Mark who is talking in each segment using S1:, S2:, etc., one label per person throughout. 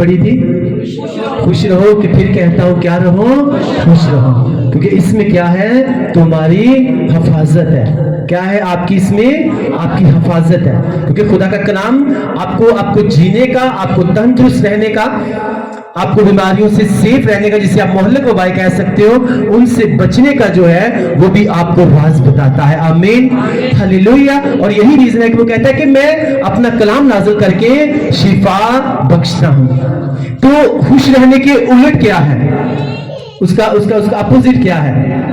S1: پڑھی تھی؟ خوش رہو کہ پھر کہتا ہوں کیا رہو؟ خوش رہو، کیونکہ اس میں کیا ہے؟ تمہاری حفاظت ہے. کیا ہے آپ کی؟ اس میں آپ کی حفاظت ہے، کیونکہ خدا کا کلام آپ کو جینے کا، آپ کو تندرست رہنے کا، آپ کو بیماریوں سے سیف رہنے کا، جسے آپ مہلک وبائی کہہ سکتے ہو، ان سے بچنے کا جو ہے وہ بھی آپ کو راز بتاتا ہے. آمین، ہلیلویا. اور یہی ریزن ہے کہ وہ کہتا ہے کہ میں اپنا کلام نازل کر کے شفا بخشتا ہوں. تو خوش رہنے کے الٹ کیا ہے؟ اس کا اپوزٹ کیا ہے؟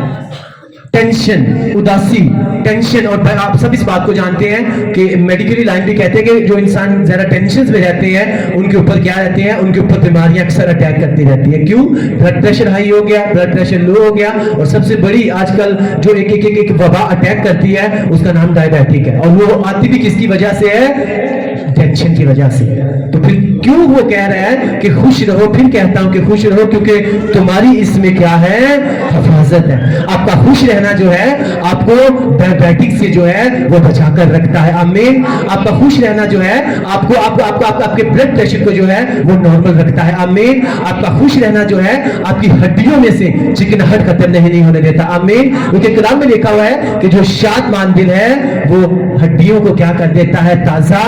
S1: ٹینشن، اداسی، ٹینشن. اور آپ سب اس بات کو جانتے ہیں کہ میڈیکلی لائن بھی کہتے ہیں کہ جو انسان زیادہ ٹینشنز میں رہتے ہیں ان کے اوپر کیا رہتے ہیں؟ ان کے اوپر بیماریاں اکثر اٹیک کرتی رہتی ہیں. کیوں؟ بلڈ پریشر ہائی ہو گیا، بلڈ پریشر لو ہو گیا، اور سب سے بڑی آج کل جو ایک وبا اٹیک کرتی ہے اس کا نام ڈائبیٹک ہے. اور وہ آتی بھی کس کی وجہ سے ہے؟ ٹینشن کی وجہ سے. تو پھر کیوں وہ کہہ رہا ہے کہ خوش رہو؟ پھر کہتا ہوں کہ خوش رہو کیونکہ تمہاری اس میں کیا ہے؟ حفاظت ہے. آپ کا خوش رہنا جو ہے آپ کو ڈائبیٹک سے جو ہے وہ بچا کر رکھتا ہے. آمین. آپ کا خوش رہنا جو ہے آپ کے بلڈ پریشر کو جو ہے وہ نارمل رکھتا ہے. آمین. آپ کا خوش رہنا جو ہے آپ کی ہڈیوں میں سے چکناہٹ ختم نہیں ہونے دیتا. آمین. کیونکہ کلام میں لکھا ہوا ہے کہ جو شادمان دل ہے وہ ہڈیوں کو کیا کر دیتا ہے؟ تازہ.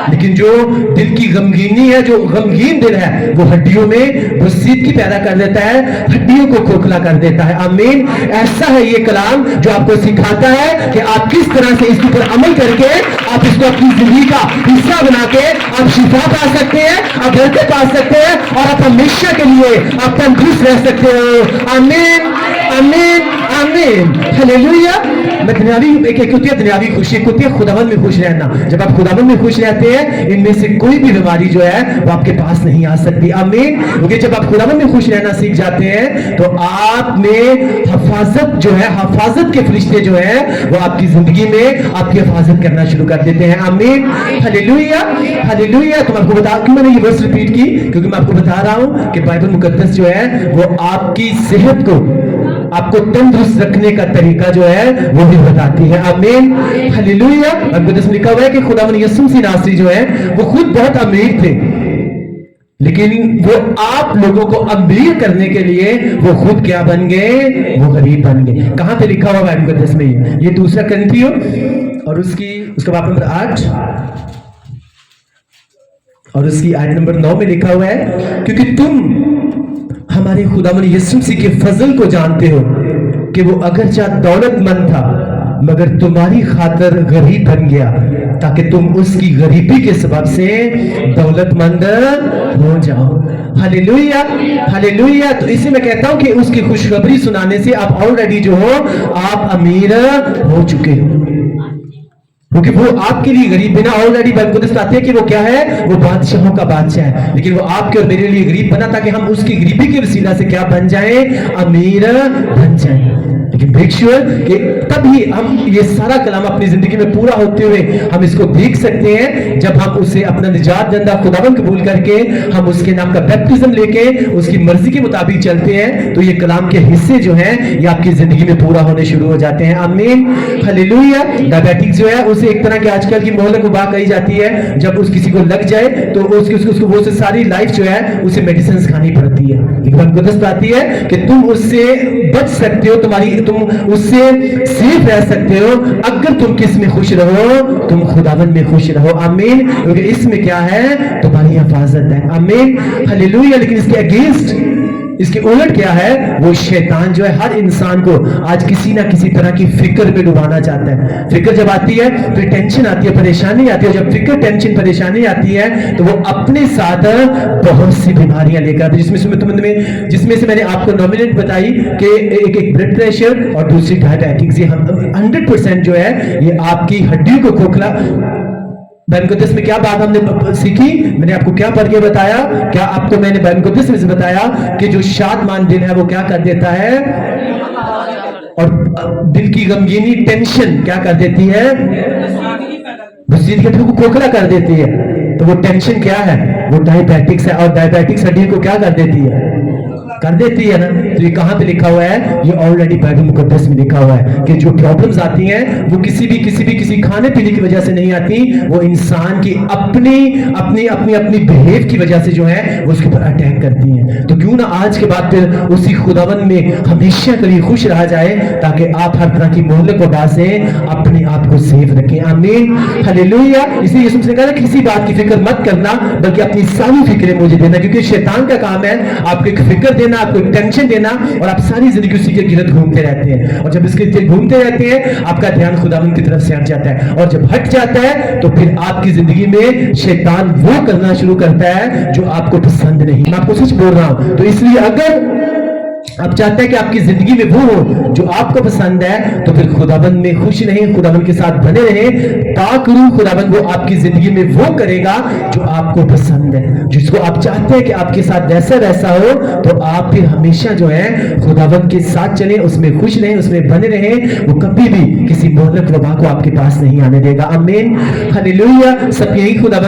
S1: لیکن جو دل کی غمگینی ہے، جو غمگین دل ہے، وہ ہڈیوں میں بسیدگی پیدا کر دیتا ہے، ہڈیوں کو کھوکھلا کر دیتا ہے. آمین. ایسا ہے یہ کلام جو آپ کو سکھاتا ہے کہ آپ کس طرح سے اس پر عمل کر کے آپ اس کو اپنی زندگی کا حصہ بنا کے آپ شفا پا سکتے ہیں، آپ برکت پا سکتے ہیں، اور آپ ہمیشہ کے لیے آپ تندرست رہ سکتے ہو. آمین، آمین، آمین، ہلیلویا. میں دنیاوی ایک ہوتی ہے دنیاوی خوشی، ایک ہوتی ہے خداوند میں خوش رہنا. جب آپ خداوند میں خوش رہتے ہیں ان میں سے کوئی بھی بیماری جو ہے وہ آپ کے پاس نہیں آ سکتی. آمین. کیونکہ جب آپ خداوند میں خوش رہنا سیکھ جاتے ہیں تو آپ میں حفاظت جو ہے، حفاظت کے فرشتے جو ہیں وہ آپ کی زندگی میں آپ کی حفاظت کرنا شروع کر دیتے ہیں. آمین، ہلیلویا، ہلیلویا. تو میں آپ کو بتا کیوں میں نے یہ ورس ریپیٹ کی؟ کیونکہ میں آپ کو بتا رہا ہوں کہ بائبل مقدس جو ہے وہ آپ کی صحت کو، آپ کو تندرست رکھنے کا طریقہ جو ہے وہ بھی بتاتی ہے. آمین، ہلیلویا. مقدس میں لکھا ہوا ہے کہ خداوند یسوع مسیح ناصری جو ہے وہ خود بہت امیر تھے، لیکن وہ آپ لوگوں کو امیر کرنے کے لیے وہ خود کیا بن گئے؟ وہ غریب بن گئے. کہاں پہ لکھا ہوا ہے مقدس میں؟ یہ دوسرا کرنتھیوں اور اس کا باب نمبر 8 اور اس کی آیت نمبر 9 میں لکھا ہوا ہے کیونکہ تم ہمارے خداوند یسوع مسیح کے فضل کو جانتے ہو کہ وہ اگرچہ دولت مند تھا مگر تمہاری خاطر غریب بن گیا تاکہ تم اس کی غریبی کے سبب سے دولت مند ہو جاؤ. ہلیلویا، ہلیلویا. تو اسی میں کہتا ہوں کہ اس کی خوشخبری سنانے سے آپ آلریڈی جو ہو آپ امیر ہو چکے ہو، کیونکہ وہ آپ کے لیے غریب بنا. آلریڈی بائبل مقدس آتی ہے کہ وہ کیا ہے؟ وہ بادشاہوں کا بادشاہ ہے، لیکن وہ آپ کے اور میرے لیے غریب بنا تاکہ ہم اس کی غریبی کے وسیلہ سے کیا بن جائیں؟ امیر بن جائیں. لیکن میک شیور کہ تب ہی ہم یہ سارا کلام اپنی زندگی میں پورا ہوتے ہوئے ہم اس کو دیکھ سکتے ہیں جب ہم اسے اپنا نجات دہندہ خداوند قبول کر کے ہم اس کے نام کا بیپٹزم لے کے اس کی مرضی کے مطابق چلتے ہیں تو یہ کلام کے حصے جو ہیں یہ آپ کی زندگی میں پورا ہونے شروع ہو جاتے ہیں. آمین، ہلیلویا. ڈائبیٹک جو ہے اسے ایک طرح کی آج کل کی مہلک وبا کہی جاتی ہے. جب اس کسی کو لگ جائے تو اس کو وہ ساری لائف جو ہے اسے میڈیسنز کھانی پڑتی ہے. لیکن مقدس آتی ہے کہ تم اس سے بچ سکتے ہو، تم اس سے سیف رہ سکتے ہو اگر تم کس میں خوش رہو؟ تم خداوند میں خوش رہو. آمین. کیونکہ اس میں کیا ہے؟ تمہاری حفاظت ہے. آمین، ہلیلویا. لیکن اس کے اگینسٹ، اس کے الٹ کیا ہے؟ وہ شیطان جو ہے ہر انسان کو آج کسی نہ کسی طرح کی فکر میں ڈبانا چاہتا ہے. فکر جب آتی ہے پھر ٹینشن آتی ہے، پریشانی آتی ہے. جب فکر، ٹینشن، پریشانی آتی ہے تو وہ اپنے ساتھ بہت سی بیماریاں لے کر، جس میں سے میں نے آپ کو نومینیٹ بتائی کہ ایک بلڈ پریشر اور دوسری ڈائبیٹکس. یہ 100% جو ہے یہ آپ کی ہڈیوں کو کھوکھلا. بائبل مقدس میں کیا بات ہم نے سیکھی؟ میں نے آپ کو کیا پڑھ کے بتایا؟ کیا آپ کو میں نے بائبل مقدس میں سے بتایا کہ جو شادمان دل ہے وہ کیا کر دیتا ہے؟ اور دل کی غمگینی، ٹینشن کیا کر دیتی ہے؟ بسیدگی کو کھوکھلا کر دیتی ہے. تو وہ ٹینشن کیا ہے؟ وہ ڈائبیٹکس ہے. اور ڈائبیٹکس ہڈی کو کیا کر دیتی ہے؟ کر دیتی ہے نا. تو یہ کہاں پہ لکھا ہوا ہے؟ یہ آلریڈی بائبل مقدس میں لکھا ہوا ہے کہ جو پرابلمز آتی ہیں وہ کسی کھانے پینے کی وجہ سے نہیں آتی, وہ انسان کی اپنی بہیو کی وجہ سے جو ہے وہ اس کے اوپر اٹیک کرتی ہیں. تو کیوں نہ آج کے بعد پھر اسی خداوند میں ہمیشہ کے لیے خوش رہا جائے تاکہ آپ ہر طرح کی مہلک و ڈاسیں اپنے آپ کو سیف رکھیں. آمین ہلیلویا. اس لیے یسوع نے کہا کسی بات کی فکر مت کرنا بلکہ اپنی ساری فکریں مجھے دینا, کیونکہ شیطان کا کام ہے آپ کو ایک فکر دینا, آپ کو ایک ٹینشن دینا, اور آپ ساری زندگی اسی کے گرد گھومتے رہتے ہیں. اور جب اس کے گرد گھومتے رہتے ہیں آپ کا دھیان خداوند کی طرف سے ہٹ جاتا ہے, اور جب ہٹ جاتا ہے تو پھر آپ کی زندگی میں شیطان وہ کرنا شروع کرتا ہے جو آپ کو پسند نہیں. میں آپ کو سچ بول رہا ہوں. تو اس لیے اگر آپ چاہتے ہیں کہ آپ کی زندگی میں وہ ہو جو آپ کو پسند ہے تو پھر خداوند میں خوش رہیں, خداوند کے ساتھ بنے رہیں. پاک روح خداوند وہ آپ کی زندگی میں وہ کرے گا جو آپ کو پسند ہے, جس کو آپ چاہتے ہیں کہ آپ کے ساتھ ویسا ہو. تو آپ پھر ہمیشہ جو ہے خداوند کے ساتھ چلیں, اس میں خوش رہیں, اس میں بنے رہیں. وہ کبھی بھی کسی مہلک وبا کو آپ کے پاس نہیں آنے دے گا. آمین ہلیلویا. سب یہی خداوند